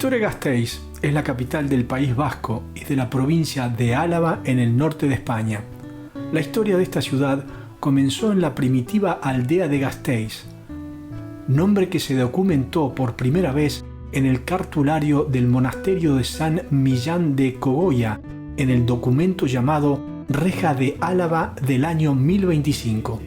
Vitoria-Gasteiz es la capital del País Vasco y de la provincia de Álava en el norte de España. La historia de esta ciudad comenzó en la primitiva aldea de Gasteiz, nombre que se documentó por primera vez en el cartulario del monasterio de San Millán de Cogolla, en el documento llamado Reja de Álava del año 1025.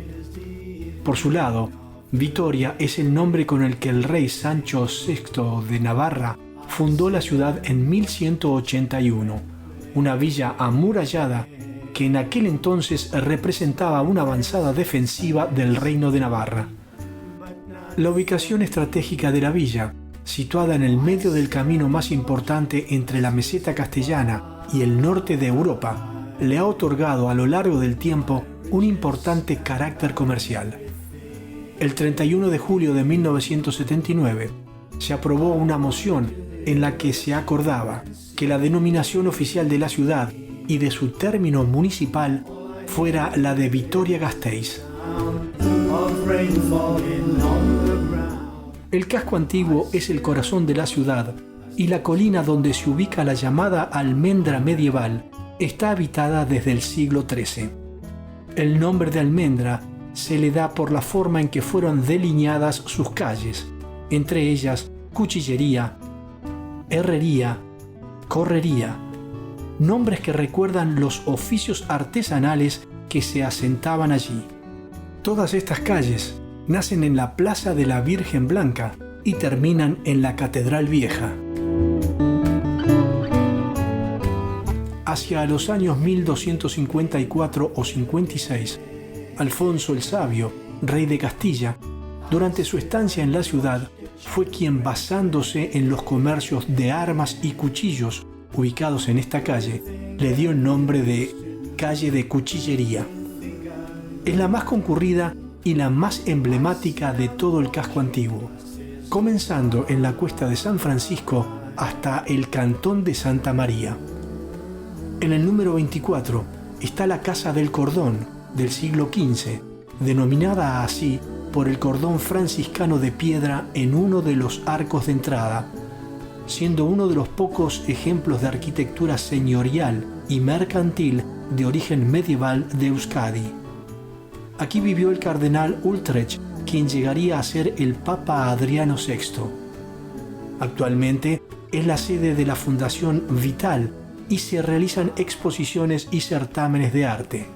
Por su lado, Vitoria es el nombre con el que el rey Sancho VI de Navarra fundó la ciudad en 1181, una villa amurallada que en aquel entonces representaba una avanzada defensiva del reino de Navarra. La ubicación estratégica de la villa, situada en el medio del camino más importante entre la meseta castellana y el norte de Europa, le ha otorgado a lo largo del tiempo un importante carácter comercial. El 31 de julio de 1979 se aprobó una moción en la que se acordaba que la denominación oficial de la ciudad y de su término municipal fuera la de Vitoria-Gasteiz. El casco antiguo es el corazón de la ciudad y la colina donde se ubica la llamada almendra medieval está habitada desde el siglo XIII. El nombre de almendra se le da por la forma en que fueron delineadas sus calles, entre ellas cuchillería, herrería, correría, nombres que recuerdan los oficios artesanales que se asentaban allí. Todas estas calles nacen en la Plaza de la Virgen Blanca y terminan en la Catedral Vieja. Hacia los años 1254 o 56, Alfonso el Sabio, rey de Castilla, durante su estancia en la ciudad, fue quien, basándose en los comercios de armas y cuchillos ubicados en esta calle, le dio el nombre de Calle de Cuchillería. Es la más concurrida y la más emblemática de todo el casco antiguo, comenzando en la cuesta de San Francisco hasta el cantón de Santa María. En el número 24 está la Casa del Cordón del siglo XV, denominada así por el cordón franciscano de piedra en uno de los arcos de entrada, siendo uno de los pocos ejemplos de arquitectura señorial y mercantil de origen medieval de Euskadi. Aquí vivió el cardenal Utrecht, quien llegaría a ser el Papa Adriano VI. Actualmente es la sede de la Fundación Vital y se realizan exposiciones y certámenes de arte.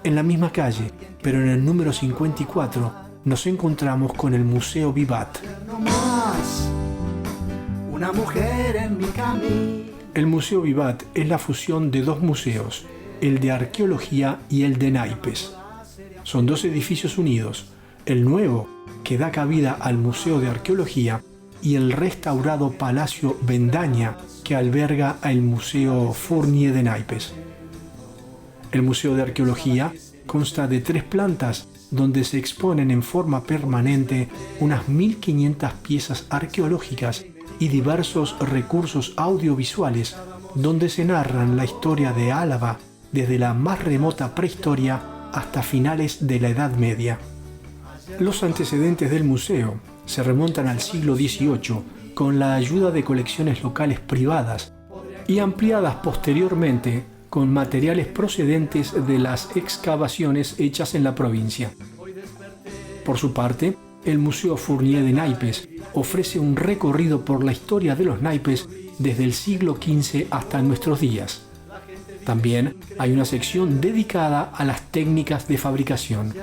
En la misma calle, pero en el número 54, nos encontramos con el Museo Vivat. El Museo Vivat es la fusión de dos museos, el de arqueología y el de naipes. Son dos edificios unidos, el nuevo, que da cabida al Museo de Arqueología, y el restaurado Palacio Bendaña, que alberga el Museo Fournier de naipes. El Museo de Arqueología consta de 3 plantas donde se exponen en forma permanente unas 1500 piezas arqueológicas y diversos recursos audiovisuales donde se narran la historia de Álava desde la más remota prehistoria hasta finales de la Edad Media. Los antecedentes del museo se remontan al siglo XVIII con la ayuda de colecciones locales privadas y ampliadas posteriormente con materiales procedentes de las excavaciones hechas en la provincia. Por su parte, el Museo Fournier de naipes ofrece un recorrido por la historia de los naipes desde el siglo XV hasta nuestros días. También hay una sección dedicada a las técnicas de fabricación.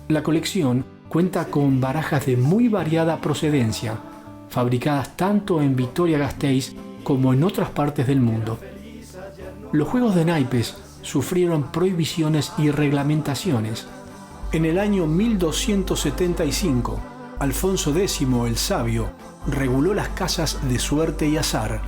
La colección cuenta con barajas de muy variada procedencia, fabricadas tanto en Vitoria-Gasteiz como en otras partes del mundo. Los juegos de naipes sufrieron prohibiciones y reglamentaciones. En el año 1275, Alfonso X el Sabio reguló las casas de suerte y azar.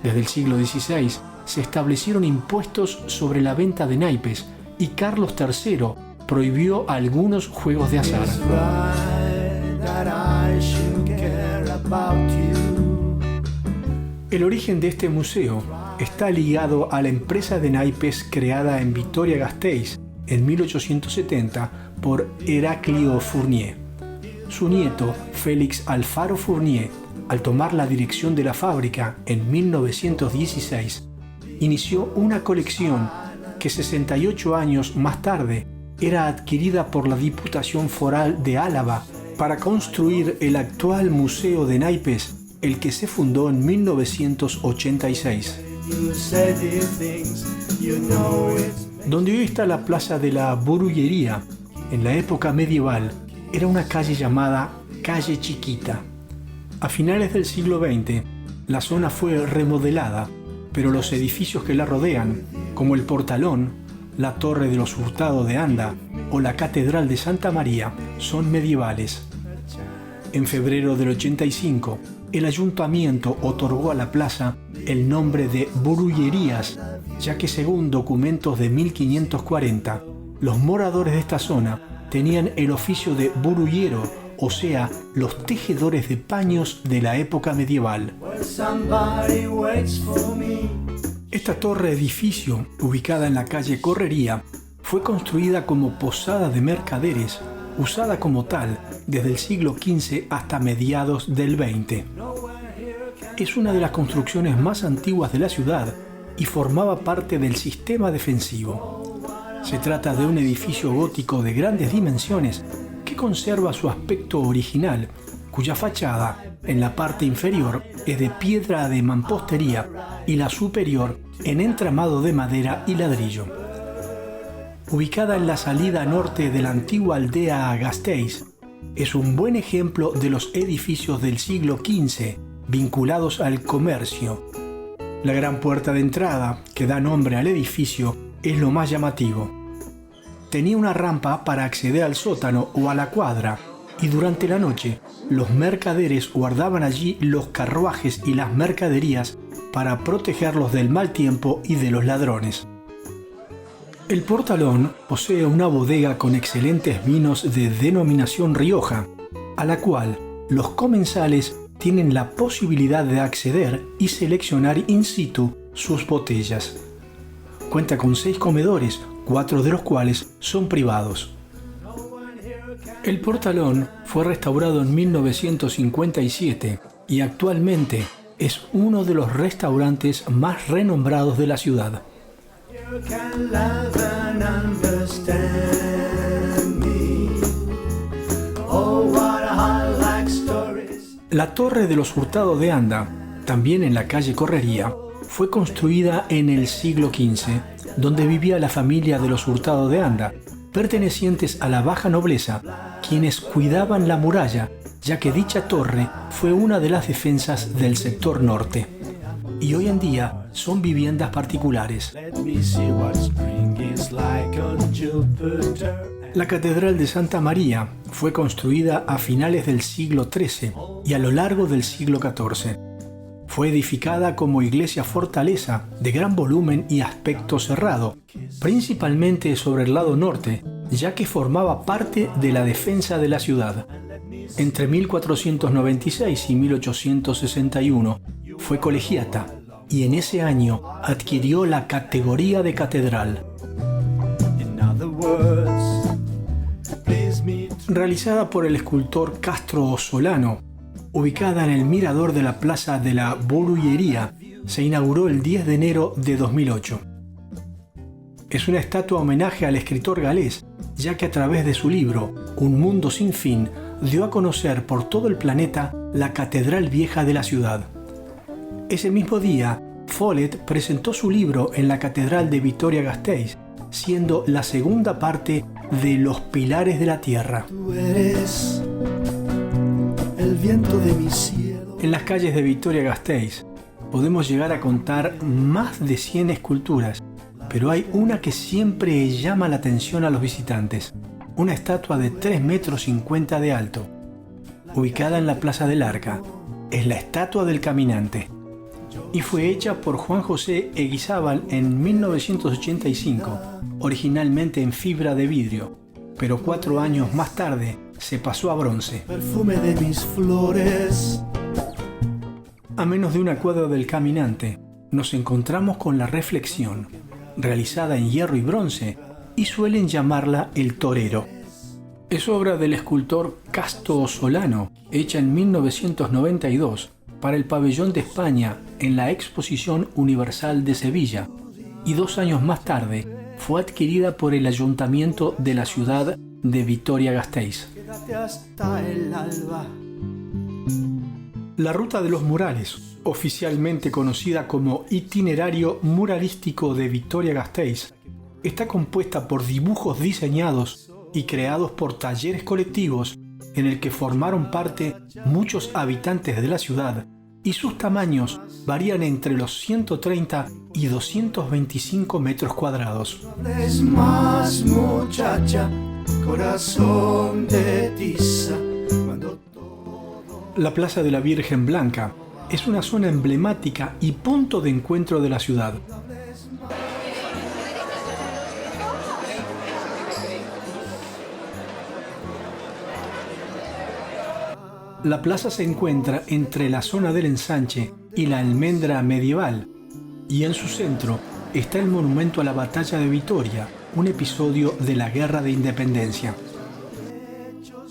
Desde el siglo XVI se establecieron impuestos sobre la venta de naipes y Carlos III prohibió algunos juegos de azar. El origen de este museo está ligado a la empresa de naipes creada en Vitoria-Gasteiz en 1870 por Heraclio Fournier. Su nieto, Félix Alfaro Fournier, al tomar la dirección de la fábrica en 1916, inició una colección que 68 años más tarde era adquirida por la Diputación Foral de Álava para construir el actual Museo de Naipes, el que se fundó en 1986. Donde hoy está la Plaza de la Burullería, en la época medieval, era una calle llamada Calle Chiquita. A finales del siglo XX, la zona fue remodelada, pero los edificios que la rodean, como el Portalón, la Torre de los Hurtado de Anda o la Catedral de Santa María, son medievales. En febrero del 85, el ayuntamiento otorgó a la plaza el nombre de Burullerías, ya que según documentos de 1540, los moradores de esta zona tenían el oficio de burullero, o sea, los tejedores de paños de la época medieval. Esta torre edificio, ubicada en la calle Correría, fue construida como posada de mercaderes, usada como tal desde el siglo XV hasta mediados del XX. Es una de las construcciones más antiguas de la ciudad y formaba parte del sistema defensivo. Se trata de un edificio gótico de grandes dimensiones que conserva su aspecto original, cuya fachada en la parte inferior es de piedra de mampostería y la superior en entramado de madera y ladrillo. Ubicada en la salida norte de la antigua aldea Gasteiz, es un buen ejemplo de los edificios del siglo XV vinculados al comercio. La gran puerta de entrada, que da nombre al edificio, es lo más llamativo. Tenía una rampa para acceder al sótano o a la cuadra, y durante la noche los mercaderes guardaban allí los carruajes y las mercaderías para protegerlos del mal tiempo y de los ladrones. El Portalón posee una bodega con excelentes vinos de denominación Rioja, a la cual los comensales tienen la posibilidad de acceder y seleccionar in situ sus botellas. Cuenta con 6 comedores, 4 de los cuales son privados. El Portalón fue restaurado en 1957 y actualmente es uno de los restaurantes más renombrados de la ciudad. La Torre de los Hurtado de Anda, también en la calle Correría, fue construida en el siglo XV, donde vivía la familia de los Hurtado de Anda, pertenecientes a la baja nobleza, quienes cuidaban la muralla, ya que dicha torre fue una de las defensas del sector norte. Y hoy en día son viviendas particulares. La Catedral de Santa María fue construida a finales del siglo XIII y a lo largo del siglo XIV. Fue edificada como iglesia fortaleza de gran volumen y aspecto cerrado, principalmente sobre el lado norte, ya que formaba parte de la defensa de la ciudad. Entre 1496 y 1861 fue colegiata y en ese año adquirió la categoría de catedral. Realizada por el escultor Castro Solano, ubicada en el mirador de la Plaza de la Burullería, se inauguró el 10 de enero de 2008. Es una estatua homenaje al escritor galés, ya que a través de su libro Un mundo sin fin dio a conocer por todo el planeta la catedral vieja de la ciudad. Ese mismo día, Follett presentó su libro en la Catedral de Vitoria-Gasteiz, siendo la segunda parte de Los Pilares de la Tierra. Tú eres el viento de mi cielo. En las calles de Vitoria-Gasteiz podemos llegar a contar más de 100 esculturas, pero hay una que siempre llama la atención a los visitantes, una estatua de 3,50 metros de alto, ubicada en la Plaza del Arca. Es la estatua del caminante y fue hecha por Juan José Eguizábal en 1985, originalmente en fibra de vidrio, pero 4 años más tarde se pasó a bronce. Perfume de mis flores. A menos de una cuadra del caminante, nos encontramos con la Reflexión, realizada en hierro y bronce, y suelen llamarla el torero. Es obra del escultor Casto Solano, hecha en 1992 para el Pabellón de España en la Exposición Universal de Sevilla, y 2 años más tarde fue adquirida por el Ayuntamiento de la ciudad de Vitoria-Gasteiz. La Ruta de los Murales, oficialmente conocida como Itinerario Muralístico de Vitoria-Gasteiz, está compuesta por dibujos diseñados y creados por talleres colectivos en el que formaron parte muchos habitantes de la ciudad, y sus tamaños varían entre los 130 y 225 metros cuadrados. Es más, muchacha, corazón de tiza. La Plaza de la Virgen Blanca es una zona emblemática y punto de encuentro de la ciudad. La plaza se encuentra entre la zona del ensanche y la almendra medieval, y en su centro está el monumento a la Batalla de Vitoria, un episodio de la Guerra de Independencia.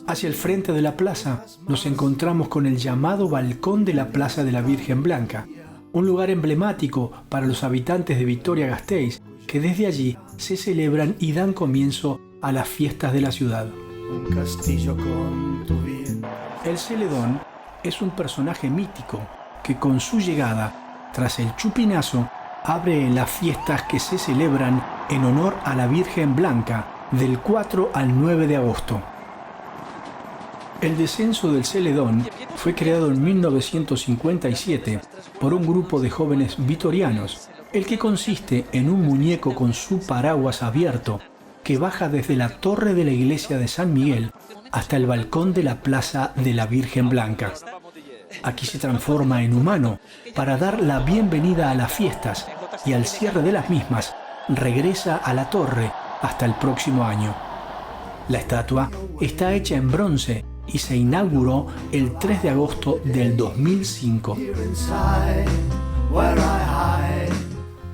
Hacia el frente de la plaza nos encontramos con el llamado Balcón de la Plaza de la Virgen Blanca, un lugar emblemático para los habitantes de Vitoria-Gasteiz, que desde allí se celebran y dan comienzo a las fiestas de la ciudad. Un castillo con tu bien. El Celedón es un personaje mítico que con su llegada, tras el chupinazo, abre las fiestas que se celebran en honor a la Virgen Blanca del 4 al 9 de agosto. El descenso del Celedón fue creado en 1957 por un grupo de jóvenes vitorianos, el que consiste en un muñeco con su paraguas abierto que baja desde la torre de la iglesia de San Miguel hasta el balcón de la Plaza de la Virgen Blanca. Aquí se transforma en humano para dar la bienvenida a las fiestas, y al cierre de las mismas regresa a la torre hasta el próximo año. La estatua está hecha en bronce y se inauguró el 3 de agosto del 2005.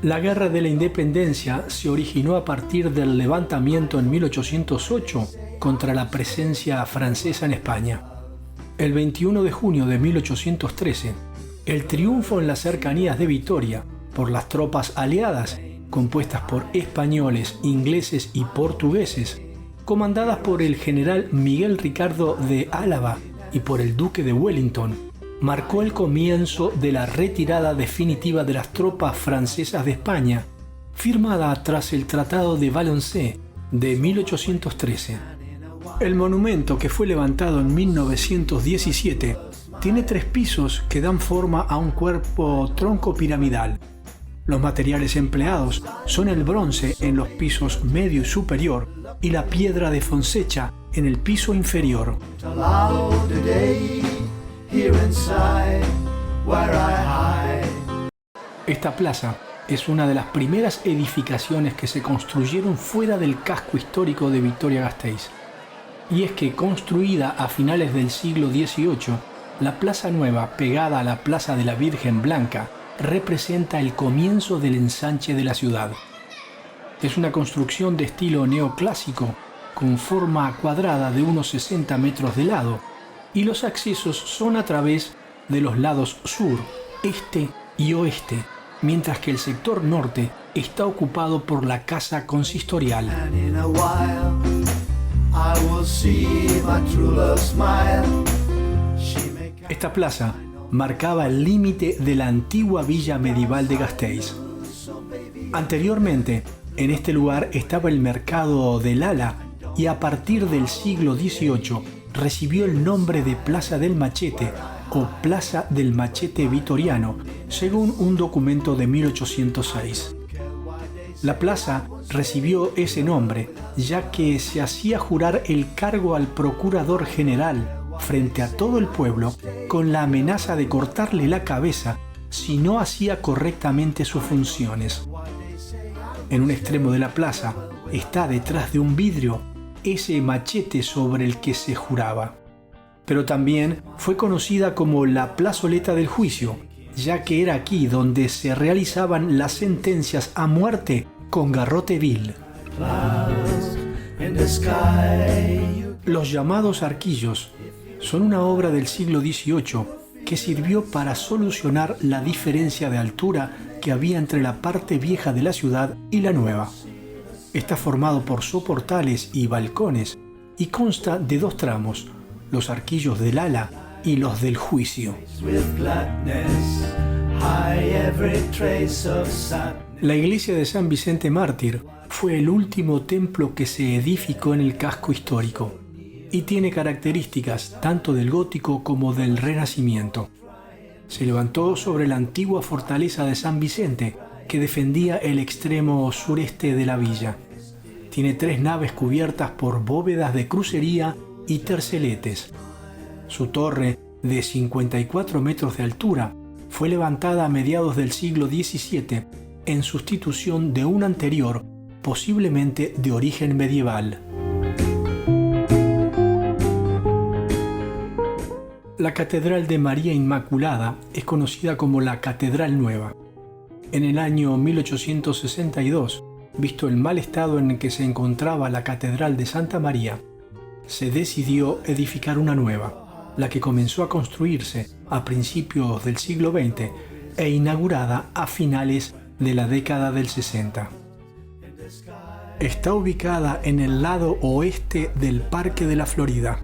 La Guerra de la Independencia se originó a partir del levantamiento en 1808 contra la presencia francesa en España. El 21 de junio de 1813, el triunfo en las cercanías de Vitoria por las tropas aliadas, compuestas por españoles, ingleses y portugueses, comandadas por el general Miguel Ricardo de Álava y por el duque de Wellington, marcó el comienzo de la retirada definitiva de las tropas francesas de España, firmada tras el Tratado de Valenciennes de 1813. El monumento, que fue levantado en 1917, tiene 3 pisos que dan forma a un cuerpo tronco piramidal. Los materiales empleados son el bronce en los pisos medio y superior y la piedra de Fonseca en el piso inferior. Esta plaza es una de las primeras edificaciones que se construyeron fuera del casco histórico de Vitoria-Gasteiz. Y es que, construida a finales del siglo XVIII, la Plaza Nueva, pegada a la Plaza de la Virgen Blanca, representa el comienzo del ensanche de la ciudad. Es una construcción de estilo neoclásico, con forma cuadrada de unos 60 metros de lado, y los accesos son a través de los lados sur, este y oeste, mientras que el sector norte está ocupado por la casa consistorial. Esta plaza marcaba el límite de la antigua villa medieval de Gasteiz. Anteriormente, en este lugar estaba el mercado del Ala, y a partir del siglo XVIII recibió el nombre de Plaza del Machete o Plaza del Machete Vitoriano, según un documento de 1806. La plaza recibió ese nombre ya que se hacía jurar el cargo al procurador general frente a todo el pueblo con la amenaza de cortarle la cabeza si no hacía correctamente sus funciones. En un extremo de la plaza está, detrás de un vidrio, ese machete sobre el que se juraba. Pero también fue conocida como la plazoleta del juicio, ya que era aquí donde se realizaban las sentencias a muerte con garrote vil. Los llamados arquillos son una obra del siglo XVIII que sirvió para solucionar la diferencia de altura que había entre la parte vieja de la ciudad y la nueva. Está formado por soportales y balcones y consta de dos tramos, los arquillos del ala y los del juicio. La iglesia de San Vicente Mártir fue el último templo que se edificó en el casco histórico y tiene características tanto del gótico como del Renacimiento. Se levantó sobre la antigua fortaleza de San Vicente, que defendía el extremo sureste de la villa. Tiene 3 naves cubiertas por bóvedas de crucería y terceletes. Su torre, de 54 metros de altura, fue levantada a mediados del siglo XVII en sustitución de una anterior, posiblemente de origen medieval. La Catedral de María Inmaculada es conocida como la Catedral Nueva. En el año 1862, visto el mal estado en el que se encontraba la Catedral de Santa María, se decidió edificar una nueva, la que comenzó a construirse a principios del siglo XX e inaugurada a finales de la década del 60. Está ubicada en el lado oeste del Parque de la Florida.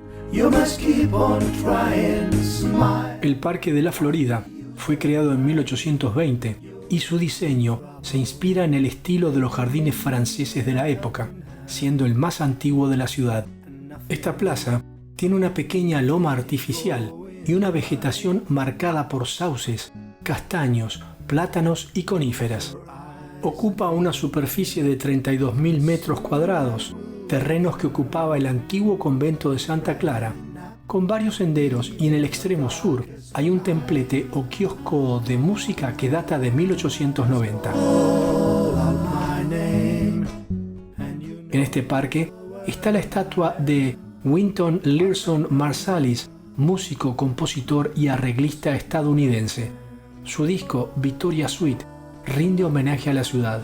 El Parque de la Florida fue creado en 1820 y su diseño se inspira en el estilo de los jardines franceses de la época, siendo el más antiguo de la ciudad. Esta plaza tiene una pequeña loma artificial y una vegetación marcada por sauces, castaños, plátanos y coníferas. Ocupa una superficie de 32.000 metros cuadrados, terrenos que ocupaba el antiguo convento de Santa Clara, con varios senderos, y en el extremo sur hay un templete o kiosco de música que data de 1890. En este parque está la estatua de Wynton Learson Marsalis, músico, compositor y arreglista estadounidense. Su disco Victoria Suite rinde homenaje a la ciudad.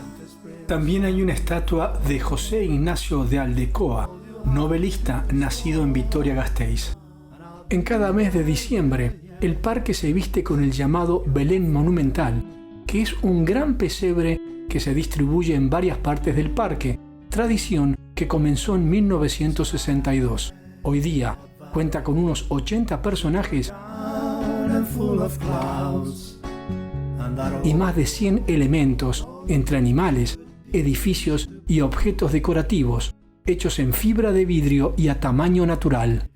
También hay una estatua de José Ignacio de Aldecoa, novelista nacido en Vitoria-Gasteiz. En cada mes de diciembre, el parque se viste con el llamado Belén Monumental, que es un gran pesebre que se distribuye en varias partes del parque, tradición que comenzó en 1962. Hoy día cuenta con unos 80 personajes y más de 100 elementos entre animales, edificios y objetos decorativos, hechos en fibra de vidrio y a tamaño natural.